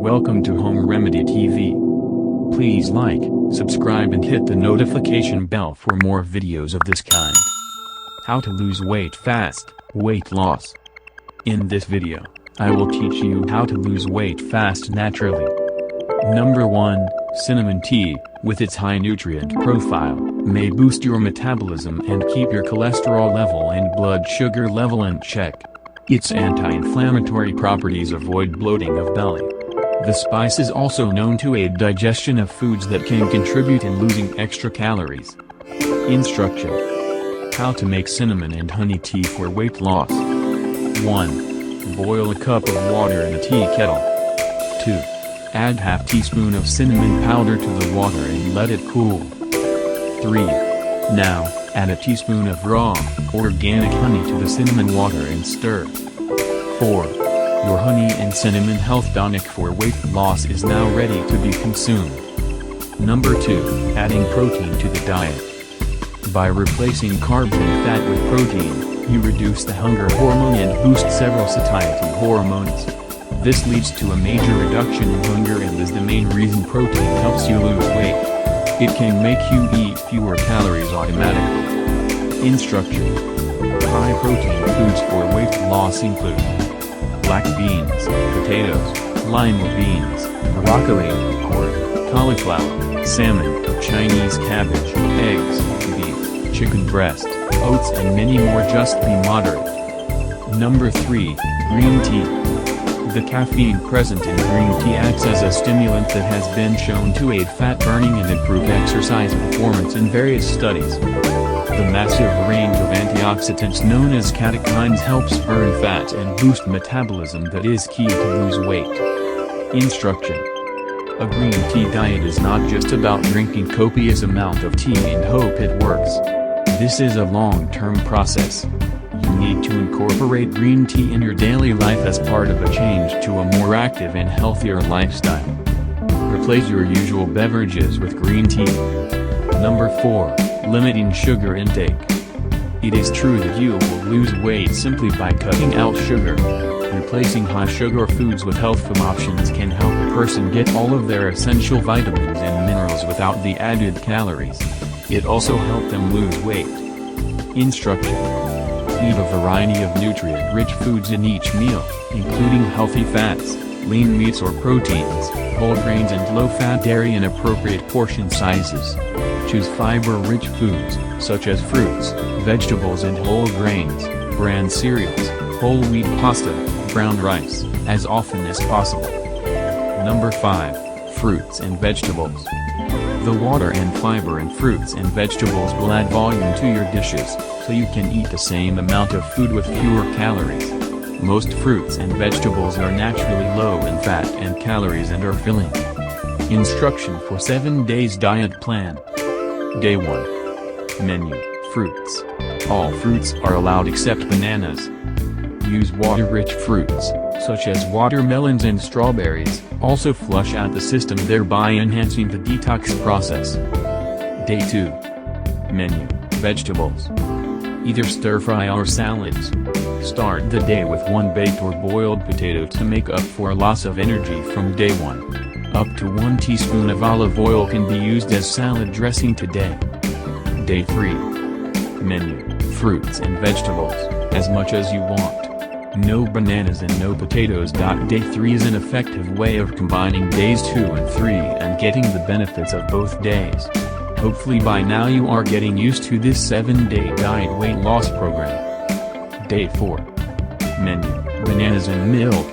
Welcome to Home Remedy TV. Please like, subscribe and hit the notification bell for more videos of this kind. How to lose weight fast, weight loss. In this video, I will teach you how to lose weight fast naturally. Number 1, cinnamon tea, with its high nutrient profile, may boost your metabolism and keep your cholesterol level and blood sugar level in check. Its anti-inflammatory properties avoid bloating of belly. The spice is also known to aid digestion of foods that can contribute in losing extra calories. Instruction: how to make cinnamon and honey tea for weight loss. 1. Boil a cup of water in a tea kettle. 2. Add half teaspoon of cinnamon powder to the water and let it cool. 3. Now, add a teaspoon of raw, organic honey to the cinnamon water and stir. 4. Your honey and cinnamon health tonic for weight loss is now ready to be consumed. Number 2, adding protein to the diet. By replacing carbs and fat with protein, you reduce the hunger hormone and boost several satiety hormones. This leads to a major reduction in hunger and is the main reason protein helps you lose weight. It can make you eat fewer calories automatically. Instruction: high protein foods for weight loss include black beans, potatoes, lima beans, broccoli, corn, cauliflower, salmon, Chinese cabbage, eggs, beef, chicken breast, oats and many more. Just be moderate. Number 3, green tea. The caffeine present in green tea acts as a stimulant that has been shown to aid fat burning and improve exercise performance in various studies. The massive range of antioxidants known as catechins helps burn fat and boost metabolism that is key to lose weight. Instruction: a green tea diet is not just about drinking copious amount of tea and hope it works. This is a long-term process. You need to incorporate green tea in your daily life as part of a change to a more active and healthier lifestyle. Replace your usual beverages with green tea. Number 4, limiting sugar intake. It is true that you will lose weight simply by cutting out sugar. Replacing high-sugar foods with healthful options can help a person get all of their essential vitamins and minerals without the added calories. It also helps them lose weight. Instruction: eat a variety of nutrient-rich foods in each meal, including healthy fats, lean meats or proteins, whole grains and low-fat dairy in appropriate portion sizes. Choose fiber-rich foods, such as fruits, vegetables and whole grains, bran cereals, whole wheat pasta, brown rice, as often as possible. Number 5, fruits and vegetables. The water and fiber in fruits and vegetables will add volume to your dishes, so you can eat the same amount of food with fewer calories. Most fruits and vegetables are naturally low in fat and calories and are filling. Instruction for 7 days diet plan. Day 1. Menu: fruits. All fruits are allowed except bananas. Use water-rich fruits, such as watermelons and strawberries, also flush out the system, thereby enhancing the detox process. Day 2. Menu: vegetables. Either stir-fry or salads. Start the day with 1 baked or boiled potato to make up for loss of energy from day 1. Up to 1 teaspoon of olive oil can be used as salad dressing today. Day 3. Menu: fruits and vegetables, as much as you want. No bananas and no potatoes. Day 3 is an effective way of combining days 2 and 3 and getting the benefits of both days. Hopefully by now you are getting used to this 7-day diet weight loss program. Day 4. Menu: bananas and milk.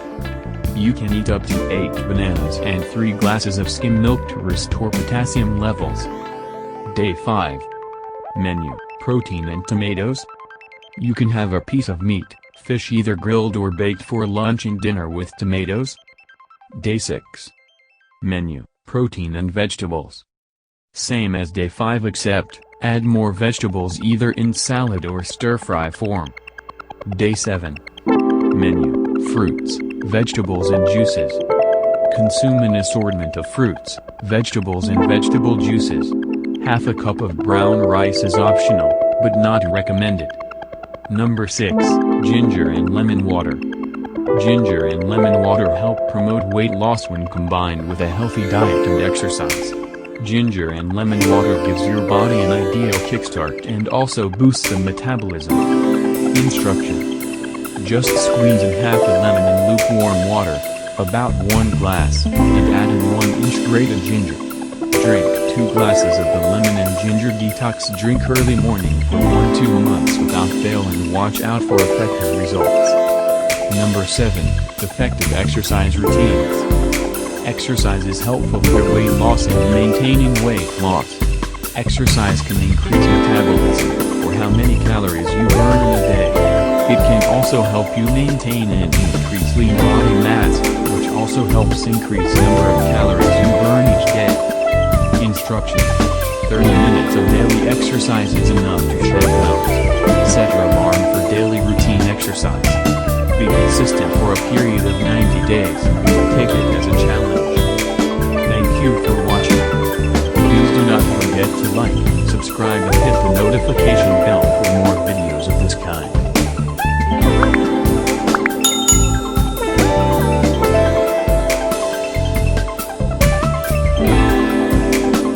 You can eat up to 8 bananas and 3 glasses of skim milk to restore potassium levels. Day 5. Menu: protein and tomatoes. You can have a piece of meat, fish either grilled or baked for lunch and dinner with tomatoes. Day 6. Menu: protein and vegetables. Same as day 5 except, add more vegetables either in salad or stir-fry form. Day 7. Menu: fruits, vegetables and juices. Consume an assortment of fruits, vegetables and vegetable juices. Half a cup of brown rice is optional, but not recommended. Number 6, ginger and lemon water. Ginger and lemon water help promote weight loss when combined with a healthy diet and exercise. Ginger and lemon water gives your body an ideal kickstart and also boosts the metabolism. Instruction. Just squeeze in half a lemon in lukewarm water, about 1 glass, and add in 1-inch grated ginger. Drink 2 glasses of the lemon and ginger detox drink early morning for 1-2 months without fail and watch out for effective results. Number 7. Effective exercise routines. Exercise is helpful for weight loss and maintaining weight loss. Exercise can increase metabolism, or how many calories you burn in a day. It can also help you maintain and increase lean body mass, which also helps increase number of calories you burn each day. Instruction. 30 minutes of daily exercise is enough to shed pounds. Set your alarm for daily routine exercise. Be consistent for a period of 90 days. Take it as a challenge. Thank you for watching. Please do not forget to like, subscribe and hit the notification bell.